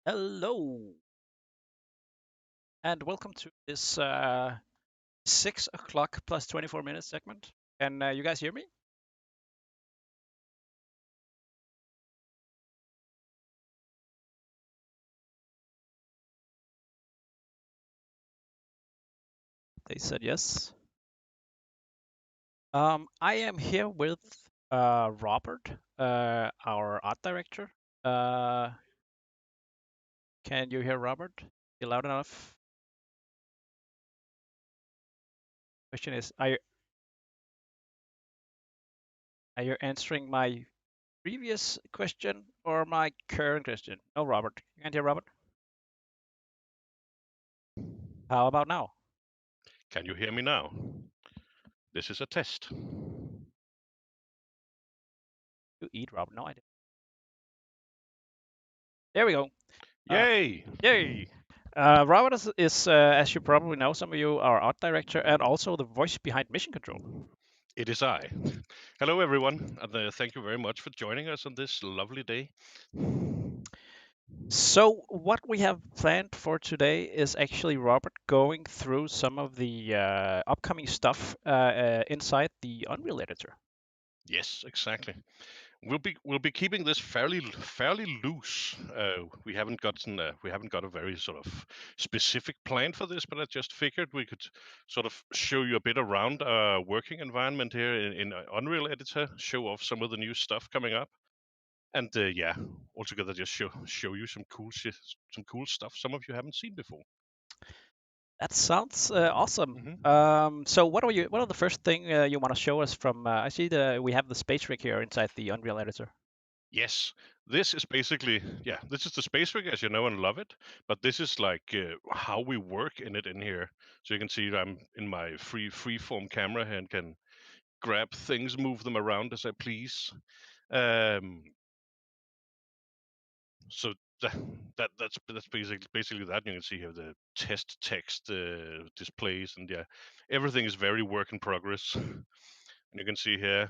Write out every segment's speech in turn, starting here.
Hello, and welcome to this 6 o'clock plus 24 minutes segment. Can you guys hear me? They said yes. I am here with Robert, our art director. Uh, can you hear Robert? You loud enough? Question is, are you answering my previous question or my current question? No, Robert. You can't hear Robert? How about now? Can you hear me now? This is a test. You eat, Robert. No, I didn't. There we go. Uh, Yay! Yay! Robert is as you probably know, some of you are art director and also the voice behind Mission Control. It is I. Hello, everyone, and thank you very much for joining us on this lovely day. So what we have planned for today is actually Robert going through some of the upcoming stuff inside the Unreal Editor. Yes, exactly. We'll be keeping this fairly loose. We haven't got a very sort of specific plan for this, but I just figured we could sort of show you a bit around our working environment here in Unreal Editor, show off some of the new stuff coming up. And yeah, altogether just show you some cool shit, some cool stuff some of you haven't seen before. That sounds awesome. Hmm. So what are the first thing you want to show us from? I see we have the space rig here inside the Unreal Editor. Yes, this is basically, yeah, this is the space rig as you know and love it, but this is like how we work in it in here. So you can see I'm in my freeform camera and can grab things, move them around as I please. Um, so that's basically that. You can see here the test text displays, and yeah, everything is very work in progress. And you can see here,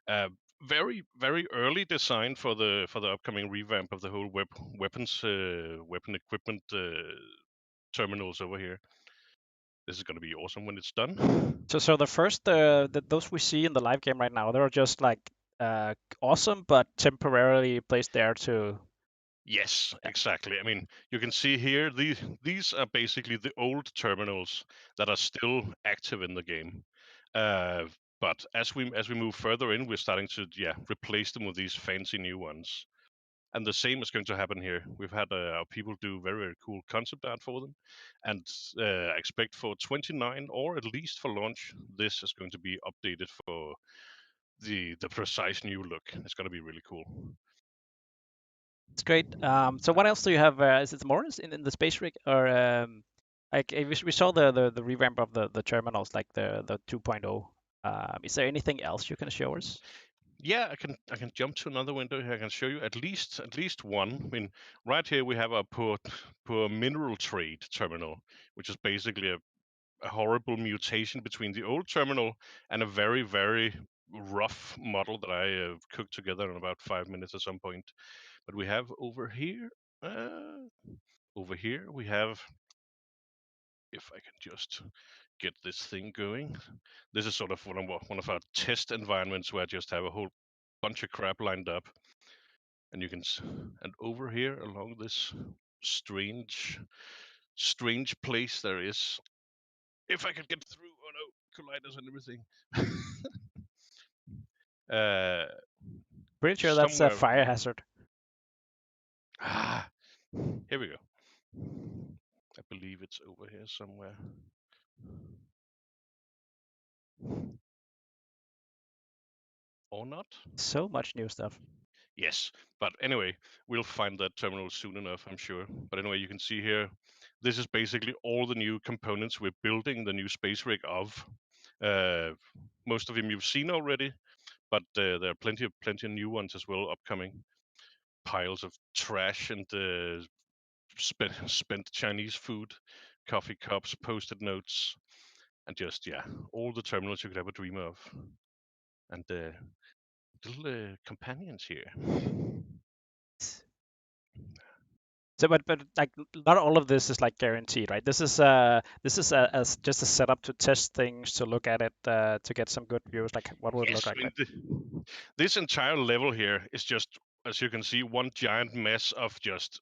uh, very early design for the upcoming revamp of the whole weapon equipment terminals over here. This is going to be awesome when it's done. So the first those we see in the live game right now, they're just like awesome, but temporarily placed there to. Yes, Yeah. exactly. I mean, you can see here these are basically the old terminals that are still active in the game. Uh, but as we move further in, we're starting to replace them with these fancy new ones. And the same is going to happen here. We've had our people do very cool concept art for them, and I expect for 29 or at least for launch, this is going to be updated for the precise new look. It's going to be really cool. It's great. So what else do you have? Is it more in the space rig or like we saw the revamp of the terminals like the 2.0. Is there anything else you can show us? Yeah, I can jump to another window here. I can show you at least one. I mean, right here we have a poor mineral trade terminal, which is basically a horrible mutation between the old terminal and a very rough model that I cooked together in about 5 minutes at some point. But we have uh, over here we have, if I can just get this thing going. This is sort of one of our test environments where I just have a whole bunch of crap lined up, and and over here along this strange place there is, if I can get through. Oh no, colliders and everything. uh, Pretty sure that's a somewhere. fire hazard. Ah, here we go. I believe it's over here somewhere. Or not? So much new stuff. Yes, but anyway, we'll find that terminal soon enough, I'm sure. But anyway, you can see here, this is basically all the new components we're building the new space rig of. Uh, most of them you've seen already, but there are plenty of new ones as well upcoming. Piles of trash and spent Chinese food, coffee cups, post-it notes, and just all the terminals you could ever dream of, and little companions here. So, but like not all of this is like guaranteed, right? This is just a setup to test things, to look at it, to get some good views. Like what would it look Yes, like, I right? mean, this entire level here is just, as you can see, one giant mess of just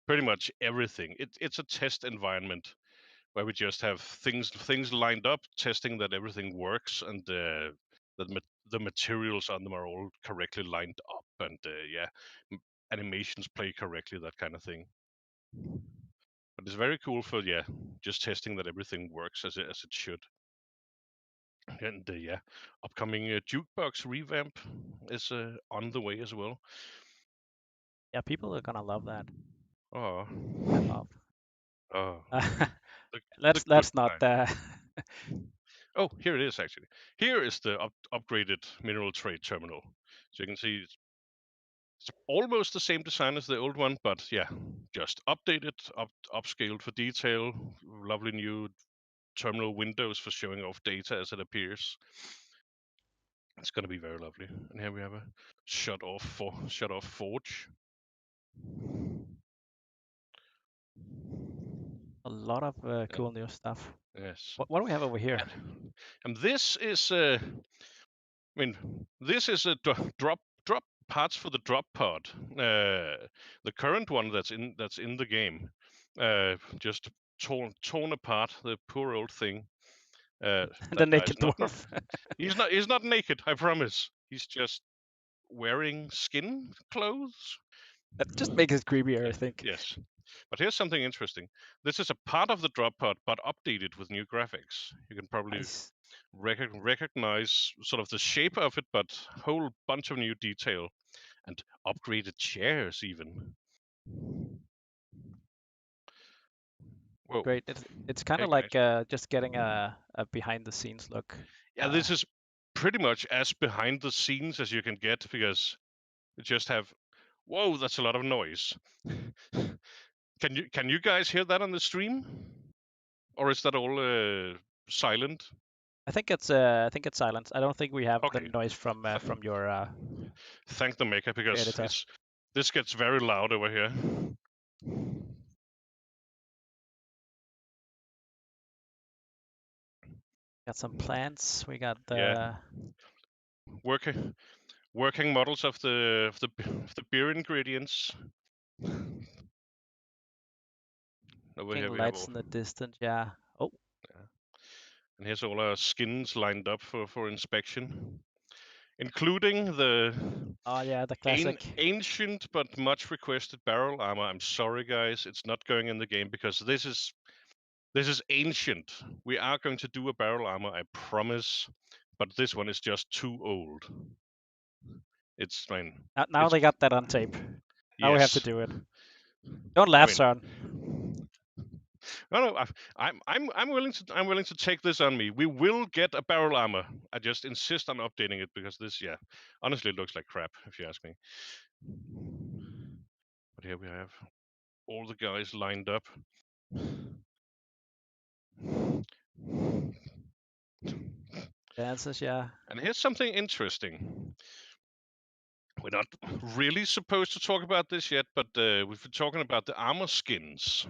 pretty much everything. It's a test environment where we just have things lined up, testing that everything works, and that the materials on them are all correctly lined up, and yeah, animations play correctly, that kind of thing. But it's very cool for, yeah, just testing that everything works as it should. And yeah, upcoming jukebox revamp is on the way as well. Yeah, people are gonna love that. Oh, I love. oh, the, the good Let's not. time. Oh, here it is actually. Here is the upgraded mineral trade terminal. So you can see it's almost the same design as the old one, but yeah, just updated, upscaled for detail. Lovely new terminal windows for showing off data as it appears. It's going to be very lovely. And here we have a shut off forge. A lot of And cool new stuff. yes, What do we have over here? and this is I mean, this is a drop parts for the drop pod. The current one that's in the game, just torn apart. The poor old thing. The That guy's naked not. dwarf. He's not naked. I promise. He's just wearing skin clothes. That just makes it creepier, I Yeah. think. Yes. But here's something interesting. This is a part of the drop pod, but updated with new graphics. You can probably Nice. recognize sort of the shape of it, but whole bunch of new detail and upgraded chairs even. Whoa. Great. It's kind Hey of guys. like just getting a behind the scenes look. Yeah, this is pretty much as behind the scenes as you can get because you just have, whoa, that's a lot of noise. Can you guys hear that on the stream? Or is that all silent? I think it's silence. I don't think we have the Okay. noise Th- from thank the maker your because editor. it's this gets very loud over here. Got some plants. We got Yeah, the working working models of the beer ingredients. Over king here we have lights all, in the distance. Yeah. Oh, yeah. And here's all our skins lined up for inspection, including the oh yeah, the classic. ancient but much requested barrel armor. I'm sorry guys, it's not going in the game because this is ancient. We are going to do a barrel armor, I promise, but this one is just too old. It's I mean, Now it's they got that on tape. Now we have to yes. do it. Don't I laugh, mean, son. no, I'm willing to take this on me. We will get a barrel armor. I just insist on updating it because this, yeah, honestly, it looks like crap if you ask me. But here we have all the guys lined up. Dances, yeah. And here's something interesting. We're not really supposed to talk about this yet, but we've been talking about the armor skins.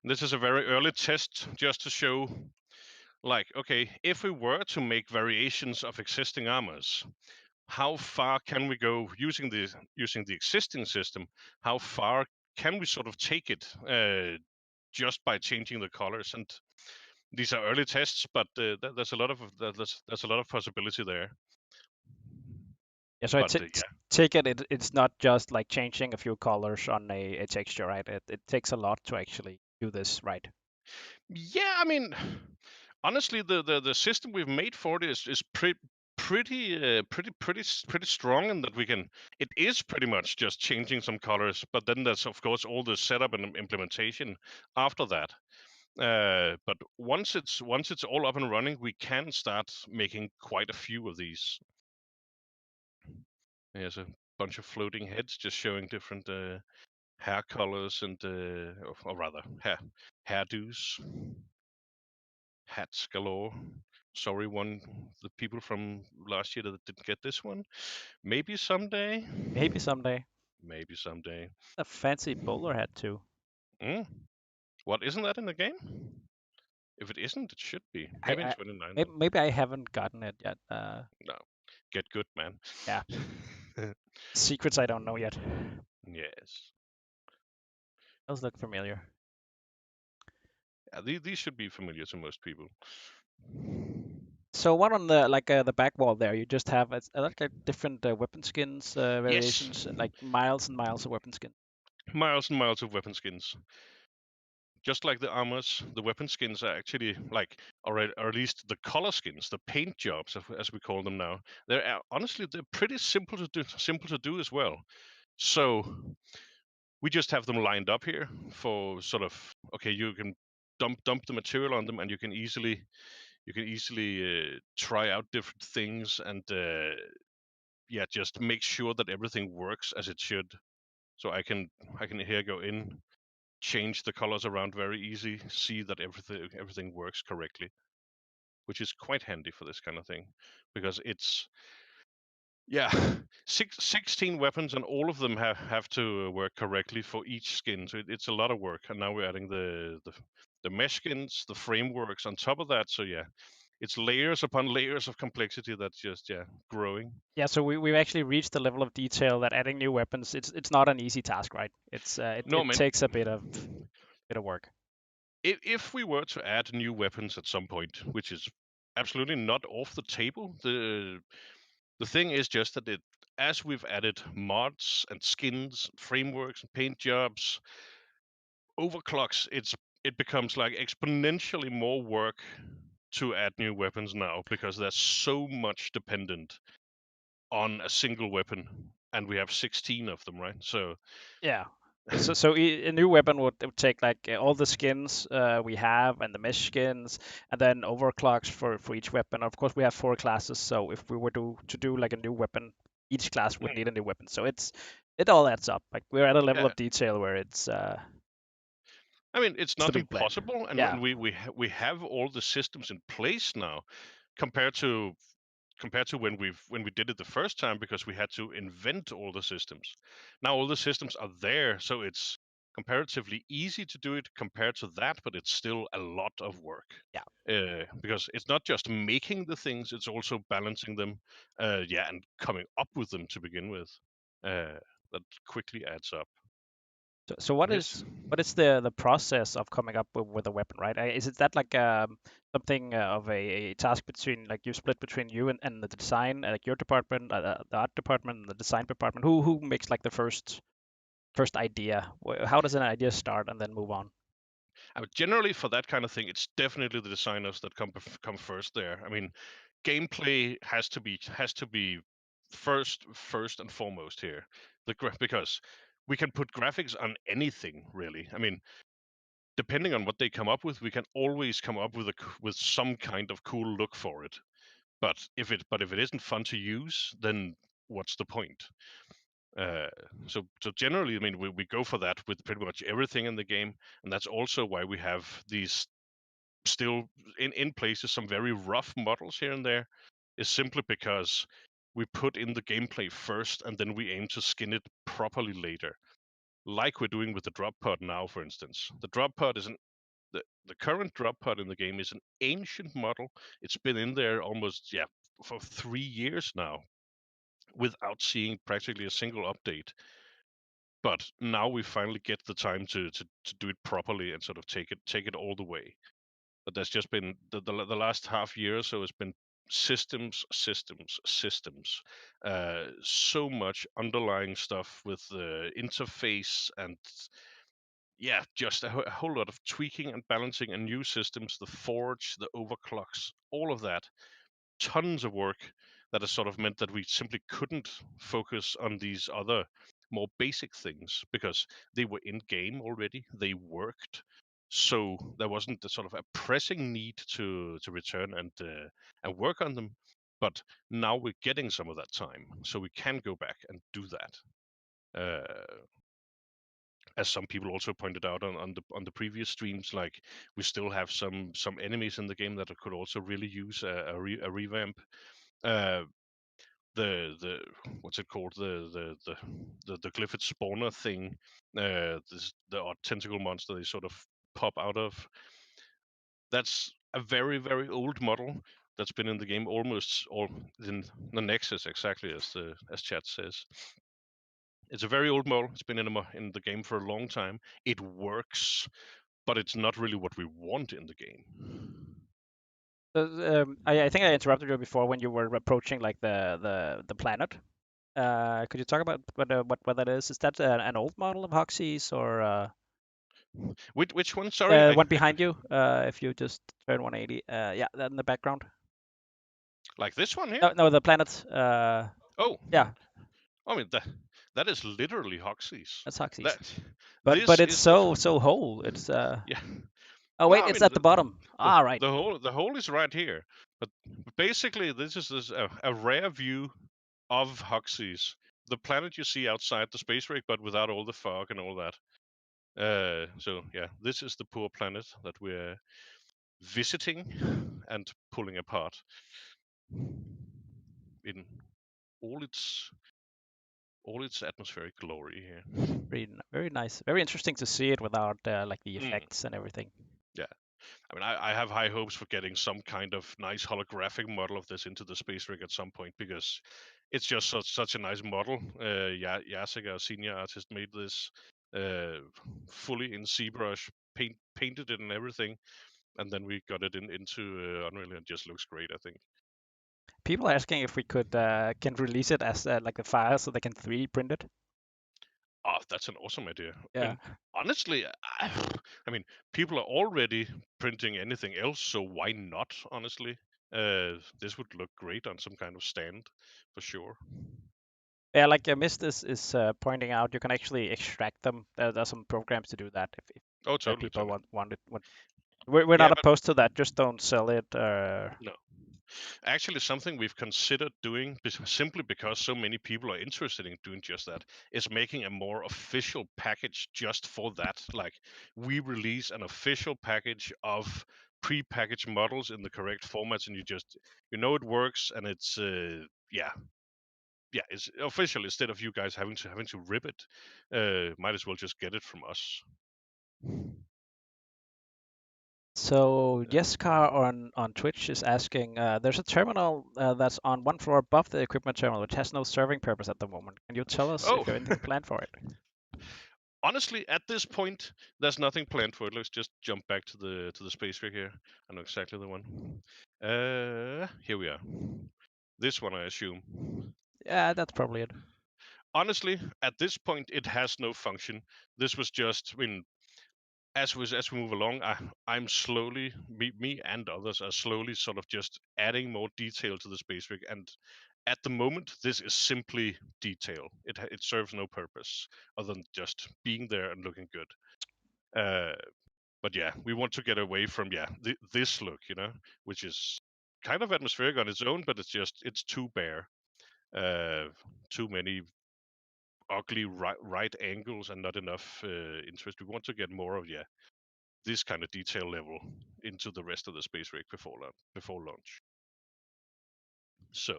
This is a very early test just to show, like, okay, if we were to make variations of existing armors, how far can we go using the existing system? How far can we sort of take it just by changing the colors? And these are early tests, but there's a lot of there's a lot of possibility there. Yeah, so I But yeah, take it, it's not just like changing a few colors on a texture, right? It takes a lot to actually do this, right? yeah. I mean, honestly, the system we've made for it is pretty strong in that we can. It is pretty much just changing some colors, but then there's of course all the setup and implementation after that. But once it's all up and running, we can start making quite a few of these. There's a bunch of floating heads just showing different hair colors and or rather hairdos, hats galore. Sorry, the people from last year that didn't get this one. Maybe someday. Maybe someday. Maybe someday. A fancy bowler hat too. Mm. What, isn't that in the game? If it isn't, it should be. I, Maybe in I 29 maybe, then. maybe I haven't gotten it yet. No. Get good, man. Yeah, secrets I don't know yet. Yes. Those look familiar. Yeah, these should be familiar to most people. So what on the back wall there? You just have like a different weapon skins Yes. variations, like miles and miles of weapon skins. Miles and miles of weapon skins. Just like the armors, the weapon skins are actually like, or at least the color skins, the paint jobs, as we call them now. Honestly, they're pretty simple to do. Simple to do as well. So we just have them lined up here for sort of, okay, you can dump the material on them, and you can easily try out different things, and yeah, just make sure that everything works as it should. So I can here go in, change the colors around very easy, see that everything works correctly, which is quite handy for this kind of thing, because it's, yeah, 16 weapons, and all of them have to work correctly for each skin. So it's a lot of work, and now we're adding the mesh skins, the frameworks on top of that. So yeah, it's layers upon layers of complexity that's just, yeah, growing. Yeah, so we've actually reached the level of detail that adding new weapons it's not an easy task, right? No, It man, takes a bit of work. if we were to add new weapons at some point, which is absolutely not off the table, the thing is just that as we've added mods and skins, frameworks and paint jobs, overclocks, it becomes like exponentially more work to add new weapons now, because there's so much dependent on a single weapon, and we have 16 of them, right? So Yeah. A new weapon would take like all the skins we have and the mesh skins, and then overclocks for each weapon. Of course, we have 4 classes, so if we were to do like a new weapon, each class would need a new weapon. So it all adds up. Like we're at a level yeah, of detail where I mean, it's it's the not big blend. impossible, and Yeah. we have all the systems in place now, compared to when we did it the first time, because we had to invent all the systems. Now all the systems are there, so it's comparatively easy to do it compared to that, but it's still a lot of work. Yeah. Because it's not just making the things, it's also balancing them, yeah, and coming up with them to begin with. Uh, that quickly adds up. So And it's what is the process of coming up with a weapon, right? Is it that like something of a task between like you split between you and the design, like your department, the art department, and the design department? Who makes like the first idea? How does an idea start and then move on? generally, for that kind of thing, it's definitely the designers that come first there. I mean, gameplay has to be first and foremost here. Because we can put graphics on anything, really. I mean, depending on what they come up with, we can always come up with with some kind of cool look for it. But if it isn't fun to use, then what's the point? Uh, so generally, I mean, we go for that with pretty much everything in the game, and that's also why we have these still in places some very rough models here and there, is simply because we put in the gameplay first, and then we aim to skin it properly later, like we're doing with the drop pod now, for instance. The drop pod is the current drop pod in the game is an ancient model. It's been in there almost, yeah, for 3 years now, without seeing practically a single update. But now we finally get the time to do it properly and sort of take it all the way. But there's just been the last half year or so has been systems. So much underlying stuff with the interface, and yeah, just a whole lot of tweaking and balancing and new systems, the forge, the overclocks, all of that. Tons of work that has sort of meant that we simply couldn't focus on these other more basic things, because they were in game already, they worked. So there wasn't the sort of a pressing need to return and work on them. But now we're getting some of that time, so we can go back and do that. As some people also pointed out on the previous streams, like, we still have some enemies in the game that could also really use a revamp. Uh, the what's it called, the glyphid spawner thing, the odd tentacle monster they sort of pop out of. That's a very, very old model that's been in the game almost all in the Nexus, exactly as chat says. It's a very old model. It's been in the game for a long time. It works, but it's not really what we want in the game. I think I interrupted you before when you were approaching like the planet. Could you talk about what that is? Is that an old model of Hoxie's or Which one? Sorry, one behind you? If you just turn 180, yeah, that in the background. like this one here. No, no, the planet. Oh, Yeah, I mean that is literally Hoxie's. that's Hoxie's. That But this it's is the so whole. It's yeah. Oh No, wait, I it's mean at the bottom. Ah, right. the hole is right here. But basically, this is a rare view of Hoxie's, the planet you see outside the space rig, but without all the fog and all that. So yeah, this is the poor planet that we're visiting and pulling apart in all its atmospheric glory here. Very nice. Very interesting to see it without like the Mm, effects and everything. yeah. I mean, I have high hopes for getting some kind of nice holographic model of this into the space rig at some point, because it's just such a nice model. Yasek, our senior artist, made this fully in ZBrush, painted it and everything, and then we got it into Unreal, and it just looks great, I think. People are asking if we could can release it as like a file so they can 3D print it. Oh, that's an awesome idea. Yeah. And honestly, I mean, people are already printing anything else, so why not? Honestly, this would look great on some kind of stand, for sure. Yeah, like Mist is pointing out, you can actually extract them. There's some programs to do that if Oh, totally, people totally. want it. We're Yeah, not but opposed to that. Just don't sell it. no. Actually, something we've considered doing, simply because so many people are interested in doing just that, is making a more official package just for that. Like, we release an official package of pre-packaged models in the correct formats, and you know it works, and it's it's official, instead of you guys having to rip it. Might as well just get it from us. So Yeah. Yescar on Twitch is asking, there's a terminal that's on one floor above the equipment terminal, which has no serving purpose at the moment. Can you tell us Oh, if you have anything planned for it? honestly, at this point, there's nothing planned for it. Let's just jump back to the space rig here. I know exactly the one. Here we are. This one, I assume. Yeah, that's probably it. Honestly, at this point, it has no function. This was just, I mean, as we move along, I'm slowly, me and others are slowly sort of just adding more detail to the space rig, and at the moment, this is simply detail. It serves no purpose other than just being there and looking good. Uh, but yeah, we want to get away from this look, which is kind of atmospheric on its own, but it's too bare, uh, too many ugly right angles and not enough interest. We want to get more of this kind of detail level into the rest of the space rig before launch. So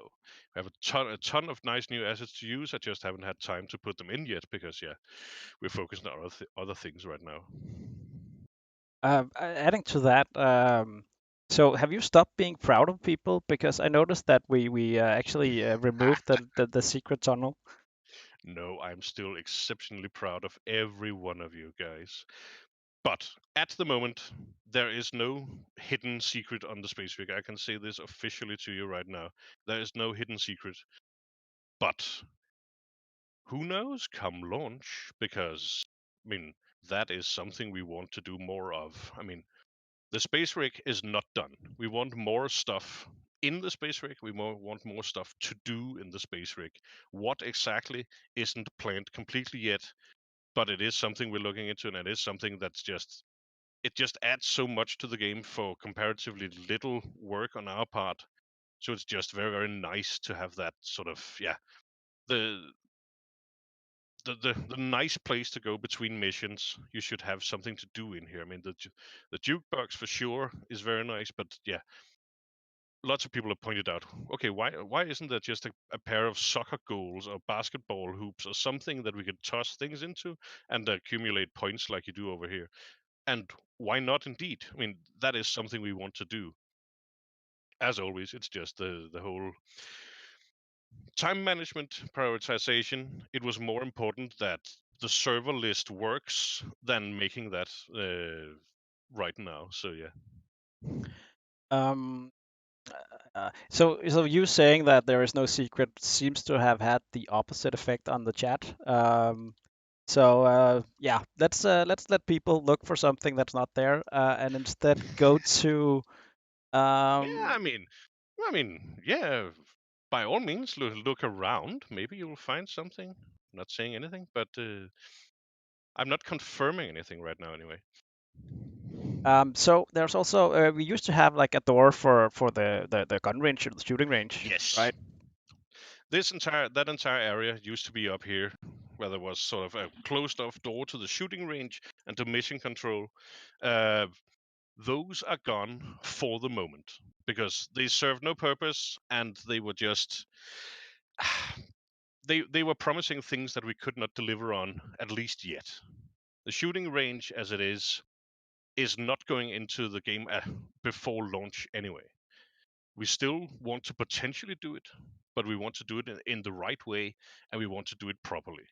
we have a ton of nice new assets to use. I just haven't had time to put them in yet because we're focused on other things right now. Adding to that, so have you stopped being proud of people? Because I noticed that we actually removed the secret tunnel. No, I'm still exceptionally proud of every one of you guys. But at the moment, there is no hidden secret on the space rig. I can say this officially to you right now. There is no hidden secret. But who knows come launch? Because, I mean, that is something we want to do more of. I mean, the space rig is not done. We want more stuff in the space rig. We want more stuff to do in the space rig. What exactly isn't planned completely yet, but it is something we're looking into, and it is something it just adds so much to the game for comparatively little work on our part. So it's just very, very nice to have that sort of the the nice place to go between missions. You should have something to do in here. I mean, the jukebox for sure is very nice, but lots of people have pointed out, okay, why isn't there just a pair of soccer goals or basketball hoops or something that we could toss things into and accumulate points like you do over here? And why not? Indeed, I mean, that is something we want to do. As always, it's just the whole time management prioritization. It was more important that the server list works than making that right now. So yeah. Um, so you saying that there is no secret seems to have had the opposite effect on the chat. Yeah, let's let people look for something that's not there, and instead go to Yeah, um, yeah. By all means, look around. Maybe you'll find something. I'm not saying anything, but I'm not confirming anything right now. Anyway. so there's also we used to have like a door for the gun range or the shooting range, Yes. right? That entire area used to be up here, where there was sort of a closed off door to the shooting range and to mission control. Uh, those are gone for the moment because they served no purpose and they were just they were promising things that we could not deliver on, at least yet. The shooting range as it is not going into the game before launch anyway. We still want to potentially do it, but we want to do it in the right way and we want to do it properly.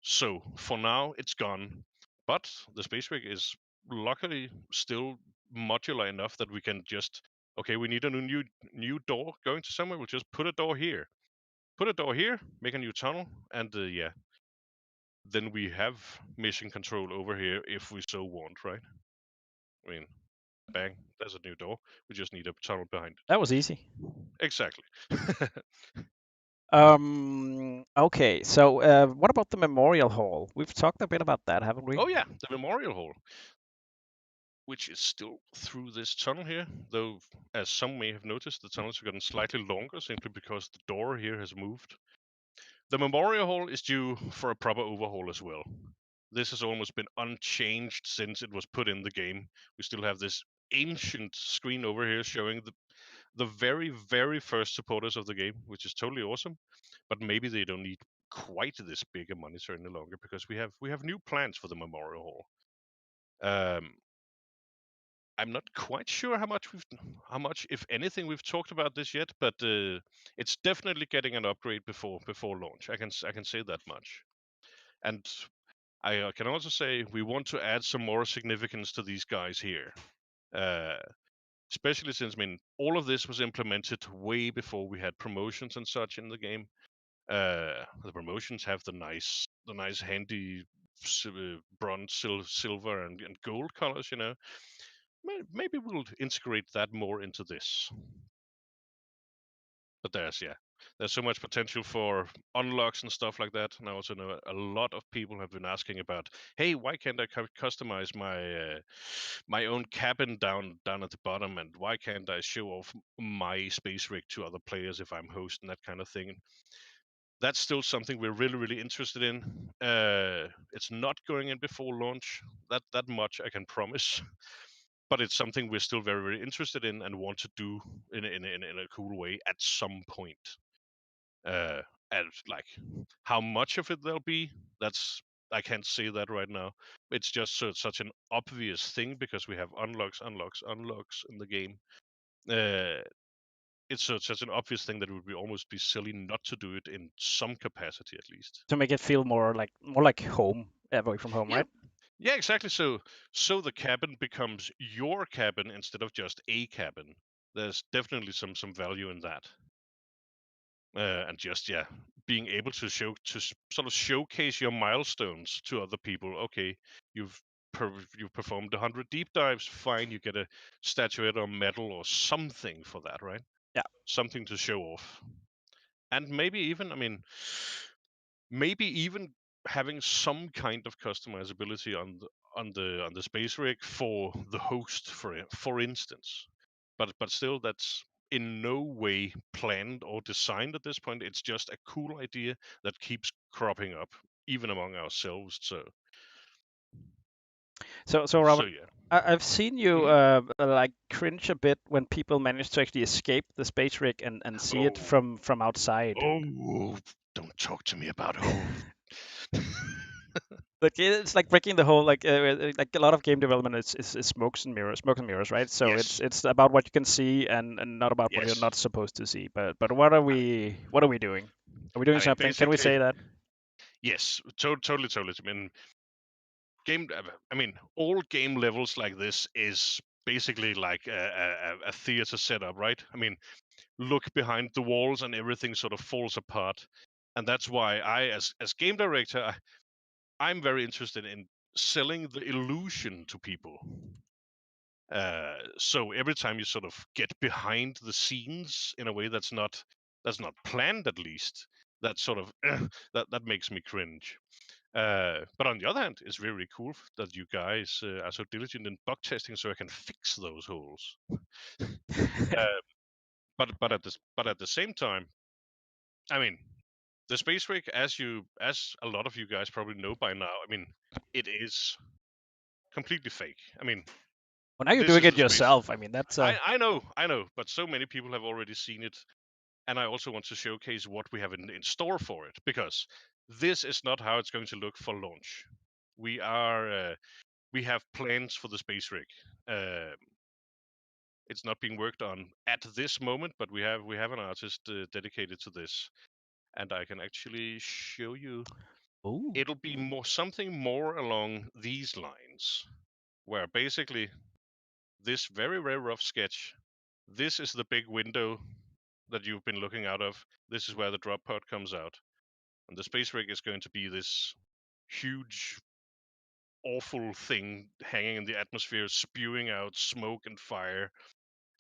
So for now, it's gone, but the space rig is luckily still modular enough that we can just, okay, we need a new door going to somewhere. We'll just put a door here, make a new tunnel, and yeah, then we have mission control over here if we so want, right? I mean, bang, there's a new door. We just need a tunnel behind That was easy. it. Exactly. Okay, so what about the memorial hall? We've talked a bit about that, haven't we? Oh yeah, the memorial hall, which is still through this tunnel here, though as some may have noticed, the tunnels have gotten slightly longer simply because the door here has moved. The memorial hall is due for a proper overhaul as well. This has almost been unchanged since it was put in the game. We still have this ancient screen over here showing the very, very first supporters of the game, which is totally awesome. But maybe they don't need quite this big a monitor any longer because we have new plans for the memorial hall. Um, I'm not quite sure how much, if anything, we've talked about this yet, but it's definitely getting an upgrade before launch. I can say that much. And I can also say we want to add some more significance to these guys here. Uh, Especially since, I mean, all of this was implemented way before we had promotions and such in the game. The promotions have the nice handy bronze, silver, and gold colors. Maybe we'll integrate that more into this. But there's so much potential for unlocks and stuff like that. And I also know a lot of people have been asking about, hey, why can't I customize my own cabin down at the bottom, and why can't I show off my space rig to other players if I'm host and that kind of thing? That's still something we're really, really interested in. It's not going in before launch. That much I can promise. But it's something we're still very, very interested in and want to do in a cool way at some point. Uh, and like how much of it there'll be, that's I can't say that right now. It's just such an obvious thing because we have unlocks in the game. Uh, it's such an obvious thing that it would almost be silly not to do it in some capacity at least. To make it feel more like home, away from home, Yeah, right? yeah, exactly. So the cabin becomes your cabin instead of just a cabin. There's definitely some value in that. And just being able to sort of showcase your milestones to other people. Okay, you've you've performed 100 deep dives. Fine, you get a statuette or medal or something for that, right? Yeah. Something to show off, and maybe even, I mean, maybe even having some kind of customizability on the space rig for the host, for instance. But still, that's in no way planned or designed at this point. It's just a cool idea that keeps cropping up even among ourselves. So So so Robin, yeah. I've seen you Mhm. like cringe a bit when people manage to actually escape the space rig and see it Oh, from outside. oh, don't talk to me about Like it's like breaking the whole like a lot of game development is smoke and mirrors, right? So Yes, it's about what you can see and not about what you're yes. not supposed to see. But what are we doing? Are we doing I mean, something? Can we basically, say that? yes, totally, totally. I mean, game. I mean, all game levels like this is basically like a theater setup, right? I mean, look behind the walls and everything sort of falls apart, and that's why as game director, I'm very interested in selling the illusion to people. So every time you sort of get behind the scenes in a way that's not planned, at least, that sort of that makes me cringe. But on the other hand, it's really cool that you guys are so diligent in bug testing, so I can fix those holes. Uh, but at the same time, I mean, the space rig, as a lot of you guys probably know by now, I mean, it is completely fake. I mean, Well, now you're this doing is it the space. yourself. I mean, that's I know, but so many people have already seen it, and I also want to showcase what we have in store for it, because this is not how it's going to look for launch. We are we have plans for the space rig. Uh, it's not being worked on at this moment, but we have an artist dedicated to this, and I can actually show you. ooh. It'll be more something more along these lines, where basically this very very rough sketch. This is the big window that you've been looking out of. This is where the drop pod comes out, and the space rig is going to be this huge awful thing hanging in the atmosphere, spewing out smoke and fire,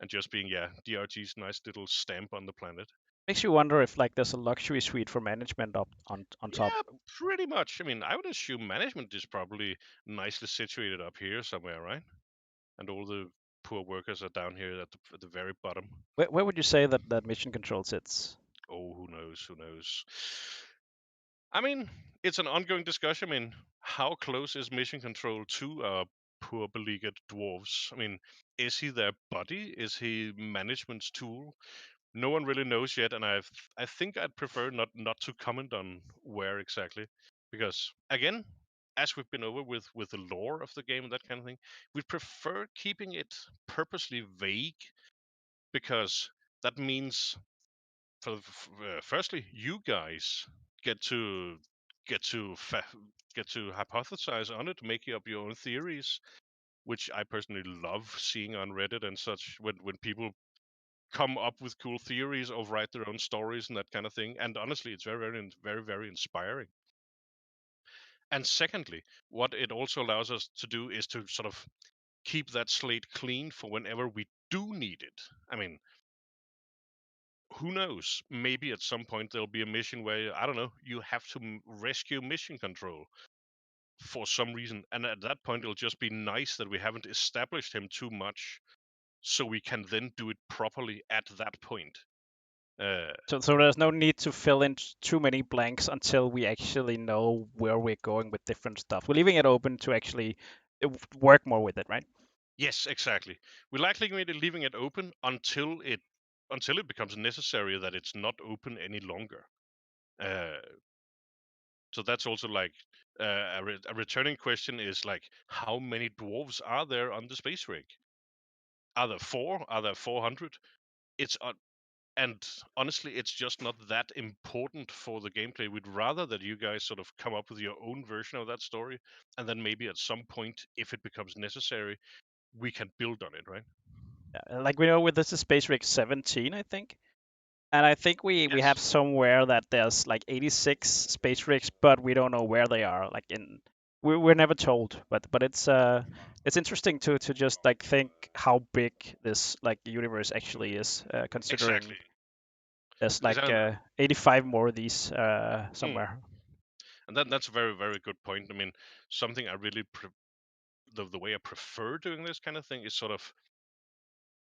and just being, yeah, DRG's nice little stamp on the planet. Makes you wonder if like there's a luxury suite for management up on top. Yeah, pretty much. I mean, I would assume management is probably nicely situated up here somewhere, right? And all the poor workers are down here at the very bottom. Where would you say that mission control sits? Oh, who knows? Who knows? I mean, it's an ongoing discussion. I mean, how close is mission control to poor beleaguered dwarves? I mean, is he their buddy? Is he management's tool? No one really knows yet, and I think I'd prefer not to comment on where exactly, because again, as we've been over with the lore of the game and that kind of thing, we prefer keeping it purposely vague, because that means, firstly, you guys get to get to fa- get to hypothesize on it, make up your own theories, which I personally love seeing on Reddit and such, when people come up with cool theories or write their own stories and that kind of thing. And honestly, it's very, very, very, very inspiring. And secondly, what it also allows us to do is to sort of keep that slate clean for whenever we do need it. I mean, who knows? Maybe at some point there'll be a mission where, I don't know, you have to rescue mission control for some reason. And at that point, it'll just be nice that we haven't established him too much, so we can then do it properly at that point. Uh, So there's no need to fill in too many blanks until we actually know where we're going with different stuff. We're leaving it open to actually work more with it, right? yes, exactly. We're likely going to be leaving it open until it becomes necessary that it's not open any longer. Uh, so that's also like a returning question is like, how many dwarves are there on the space rig? Are there four? Are there 400? It's and honestly, it's just not that important for the gameplay. We'd rather that you guys sort of come up with your own version of that story, and then maybe at some point, if it becomes necessary, we can build on it, right? Yeah, like we know with this is Space Rig 17, I think. And I think we have Yes, somewhere that there's like 86 space rigs, but we don't know where they are. Like we're never told. But it's interesting to just like think how big this like universe actually is, exactly. considering there's Because like 85 more of these mm, somewhere. and that's a very very good point. I mean, something I really the way I prefer doing this kind of thing is sort of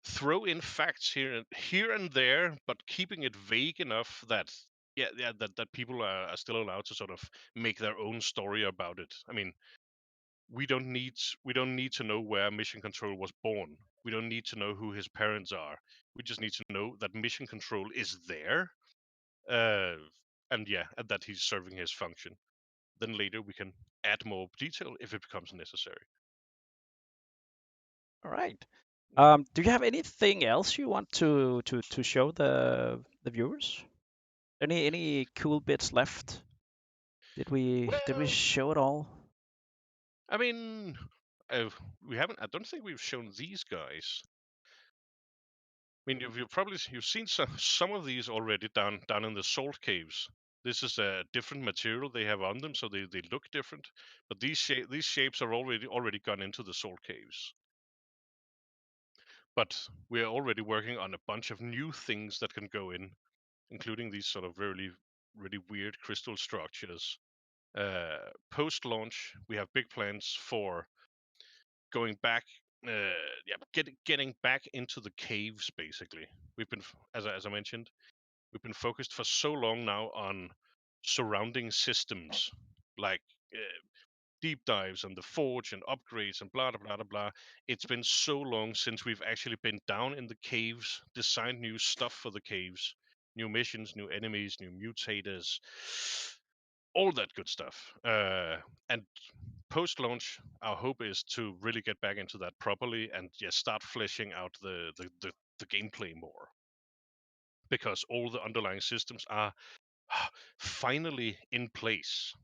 throw in facts here and there, but keeping it vague enough that, yeah, that people are still allowed to sort of make their own story about it. I mean, we don't need to know where Mission Control was born. We don't need to know who his parents are. We just need to know that Mission Control is there, uh, and yeah, and that he's serving his function. Then later we can add more detail if it becomes necessary. All right. Do you have anything else you want to show the viewers? Any cool bits left? Did we Well, show it all? I mean, uh, we haven't. I don't think we've shown these guys. I mean, you've seen some of these already down in the salt caves. This is a different material they have on them, so they look different. But these shapes are already gone into the salt caves. But we are already working on a bunch of new things that can go in, including these sort of really weird crystal structures. Post launch, we have big plans for going back, getting back into the caves. Basically, we've been, as I mentioned, we've been focused for so long now on surrounding systems like uh, deep dives and the forge and upgrades and blah blah blah blah blah. It's been so long since we've actually been down in the caves, designed new stuff for the caves, new missions, new enemies, new mutators, all that good stuff. And post launch, our hope is to really get back into that properly and just start fleshing out the gameplay more, because all the underlying systems are finally in place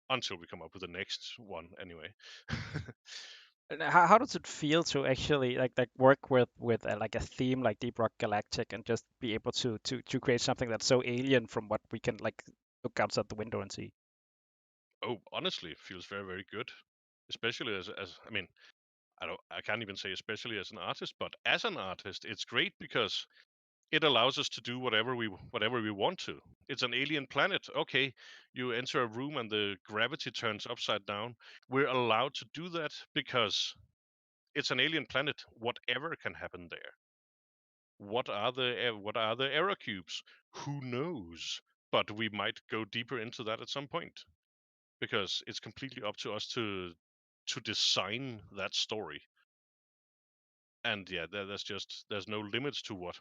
until we come up with the next one anyway. And how does it feel to actually like work with like a theme like Deep Rock Galactic and just be able to create something that's so alien from what we can like look outside the window and see? Oh, honestly, it feels very, very good. Especially as I mean, I can't even say especially as an artist, but as an artist, it's great because it allows us to do whatever we want to. It's an alien planet. Okay, you enter a room and the gravity turns upside down. We're allowed to do that because it's an alien planet. Whatever can happen there. What are the error cubes? Who knows? But we might go deeper into that at some point, because it's completely up to us to design that story. And yeah, there's no limits to what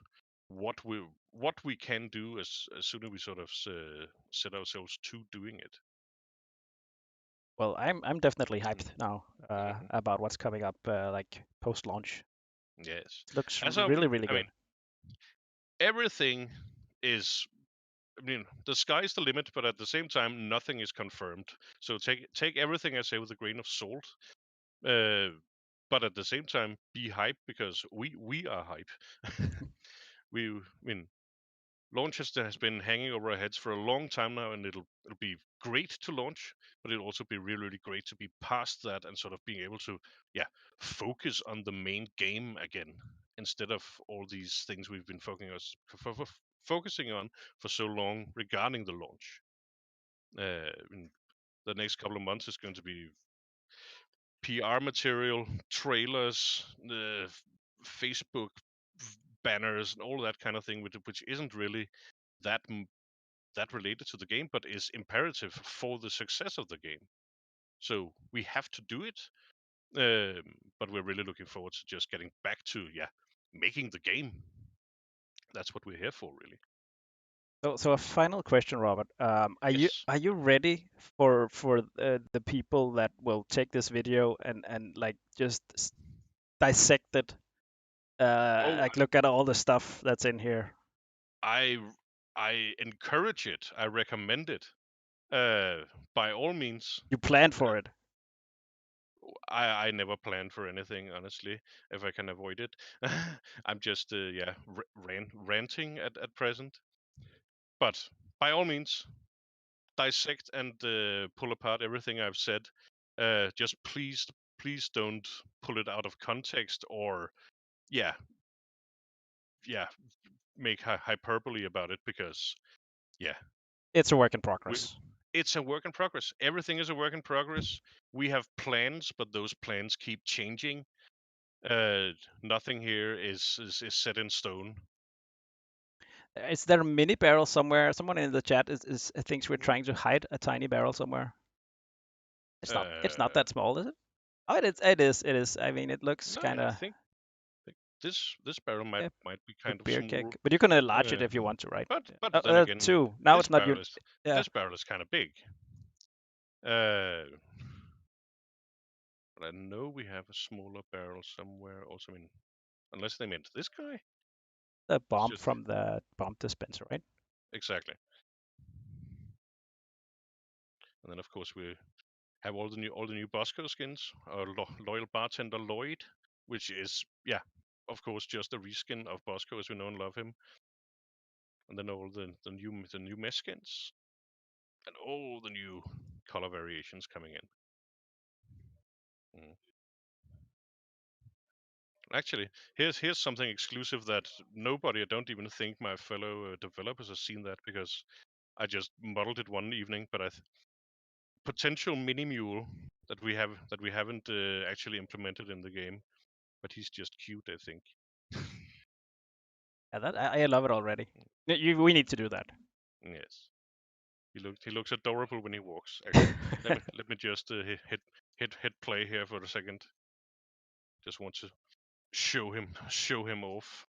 we can do as soon as we sort of set ourselves to doing it. Well, I'm definitely Mm. hyped now Mhm. about what's coming up like post launch. Yes. It looks As of, really I mean, good. everything is. I mean, the sky's the limit, but at the same time, nothing is confirmed. So take everything I say with a grain of salt. Uh, but at the same time, be hype, because we are hype. I mean, launch has been hanging over our heads for a long time now, and it'll be great to launch, but it'll also be really, really great to be past that and sort of being able to, yeah, focus on the main game again, instead of all these things we've been focusing on for so long regarding the launch. In the next couple of months is going to be PR material, trailers, Facebook banners, and all that kind of thing, which isn't really that that related to the game, but is imperative for the success of the game. So we have to do it, but we're really looking forward to just getting back to, yeah, making the game. That's what we're here for, really. So a final question, Robert. Yes. Are you ready for the people that will take this video and like just dissect it, Oh, like look at all the stuff that's in here? I I encourage it. I recommend it. Uh, by all means. You planned for it. I never plan for anything, honestly, if I can avoid it. I'm just yeah, ranting at present. But by all means, dissect and pull apart everything I've said. Just please don't pull it out of context, or yeah, yeah, make hyperbole about it, because yeah, It's a work in we, progress. it's a work in progress. Everything is a work in progress. We have plans, but those plans keep changing. Uh, Nothing here is set in stone. Is there a mini barrel somewhere? Someone in the chat is thinks we're trying to hide a tiny barrel somewhere. It's not. It's not Uh, that small, is it? Oh, it is. I mean, it looks No, kind I of think this barrel might yeah, might be a kind of beer small. keg, but you can enlarge it Uh, if you want to, right? but Yeah. but then again, Two. Now this it's not barrel you. is Yeah. this barrel is kind of big. Uh, but I know we have a smaller barrel somewhere. Also, I mean, unless they meant this guy. The It's bomb just from the bomb dispenser, right? exactly. And then of course we have all the new Bosco skins. Our loyal bartender Lloyd, which is of course just a reskin of Bosco as we know and love him. And then all the new mess skins and all the new color variations coming in. Mm. Actually, here's something exclusive that nobody, I don't even think my fellow developers have seen that because I just modeled it one evening. But potential mini-mule that we haven't actually implemented in the game, but he's just cute, I think. Yeah, I love it already. We need to do that. Yes, he looks adorable when he walks. Actually, let me just hit play here for a second. Just want to show him off.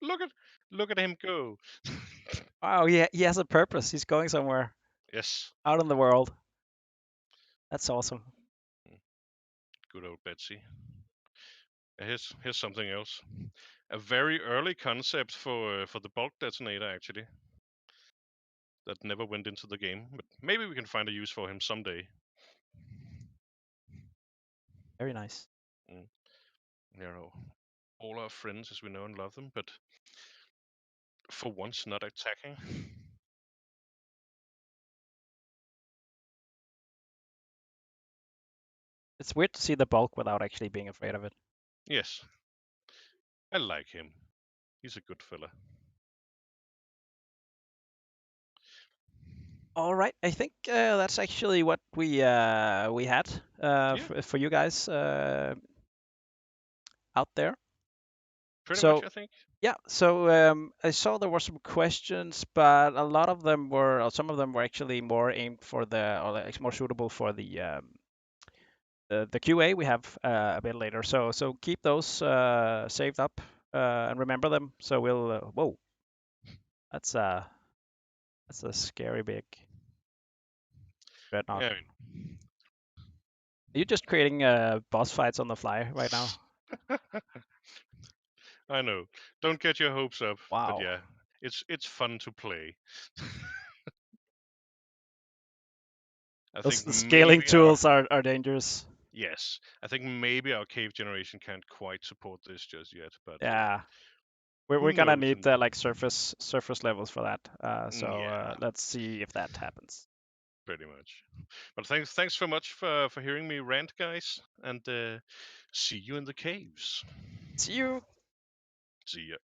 Look at look at him go. Wow, he has a purpose. He's going somewhere Yes, out in the world. That's awesome. good old Betsy. Here's something else. A very early concept for the bulk detonator actually that never went into the game, but maybe we can find a use for him someday. Very nice. Mm, you know, all our friends as we know and love them, but for once not attacking. It's weird to see the bulk without actually being afraid of it. Yes, I like him. He's a good fella. All right, I think that's actually what we had Yeah, for you guys out there. pretty much So I think. yeah, so I saw there were some questions, but a lot of them were, or some of them were actually more aimed for or like more suitable for the QA we have a bit later. So keep those saved up and remember them. So we'll whoa, that's uh that's a scary big dreadnought. Yeah, Are you just creating boss fights on the fly right now? I know. Don't get your hopes up, but Wow. yeah, it's fun to play. I Those think scaling maybe our tools are dangerous. yes, I think maybe our cave generation can't quite support this just yet, but Yeah. We're who gonna knows? need like surface levels for that. So Yeah, let's see if that happens. pretty much. But thanks so much for hearing me rant, guys, and see you in the caves. See you. See ya.